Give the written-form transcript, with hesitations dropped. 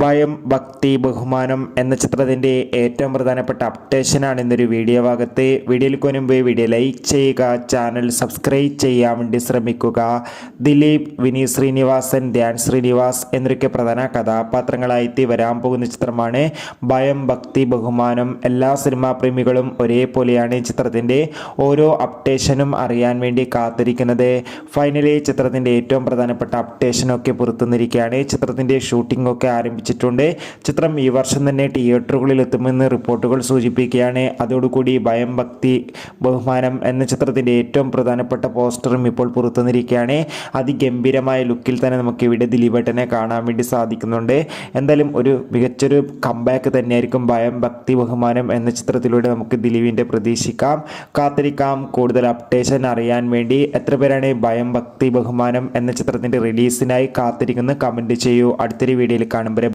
ഭയം ഭക്തി ബഹുമാനം എന്ന ചിത്രത്തിൻ്റെ ഏറ്റവും പ്രധാനപ്പെട്ട അപ്ഡേഷനാണ് ഇന്നൊരു വീഡിയോ ഭാഗത്ത്. വീഡിയോയിൽ മുൻപ് വീഡിയോ ലൈക്ക് ചെയ്യുക, ചാനൽ സബ്സ്ക്രൈബ് ചെയ്യാൻ വേണ്ടി ശ്രമിക്കുക. ദിലീപ്, വിനീത് ശ്രീനിവാസൻ, ധ്യാൻ ശ്രീനിവാസ് എന്നൊക്കെ പ്രധാന കഥാപാത്രങ്ങളായി വരാൻ പോകുന്ന ചിത്രമാണ് ഭയം ഭക്തി ബഹുമാനം. എല്ലാ സിനിമാ പ്രേമികളും ഒരേപോലെയാണ് ചിത്രത്തിൻ്റെ ഓരോ അപ്ഡേഷനും അറിയാൻ വേണ്ടി കാത്തിരിക്കുന്നത്. ഫൈനലി ചിത്രത്തിൻ്റെ ഏറ്റവും പ്രധാനപ്പെട്ട അപ്ഡേഷനൊക്കെ പുറത്തുനിന്നിരിക്കുകയാണ്. ചിത്രത്തിൻ്റെ ഷൂട്ടിംഗ് ഒക്കെ ആരംഭിച്ചിട്ടുണ്ട്. ചിത്രം ഈ വർഷം തന്നെ തിയേറ്ററുകളിൽ എത്തുമെന്ന് റിപ്പോർട്ടുകൾ സൂചിപ്പിക്കുകയാണ്. അതോടുകൂടി ഭയം ഭക്തി ബഹുമാനം എന്ന ചിത്രത്തിൻ്റെ ഏറ്റവും പ്രധാനപ്പെട്ട പോസ്റ്ററും ഇപ്പോൾ പുറത്തുനിന്നിരിക്കുകയാണ്. അതിഗംഭീരമായ ലുക്കിൽ തന്നെ നമുക്ക് ഇവിടെ ദിലീപേട്ടനെ കാണാൻ വേണ്ടി സാധിക്കുന്നുണ്ട്. എന്തായാലും ഒരു മികച്ചൊരു കംബാക്ക് തന്നെയായിരിക്കും ഭയം ഭക്തി ബഹുമാനം എന്ന ചിത്രത്തിലൂടെ നമുക്ക് ദിലീപിൻ്റെ പ്രതീക്ഷിക്കാം. കാത്തിരിക്കാം. കൂടുതൽ അപ്ഡേഷൻ അറിയാൻ വേണ്ടി എത്ര പേരാണ് ഭയം ഭക്തി ബഹുമാനം എന്ന ചിത്രത്തിൻ്റെ റിലീസിനായി കാത്തിരിക്കുന്നത് കമൻറ്റ് ചെയ്യൂ. അടുത്തൊരു വീഡിയോയിൽ കാണുമ്പോൾ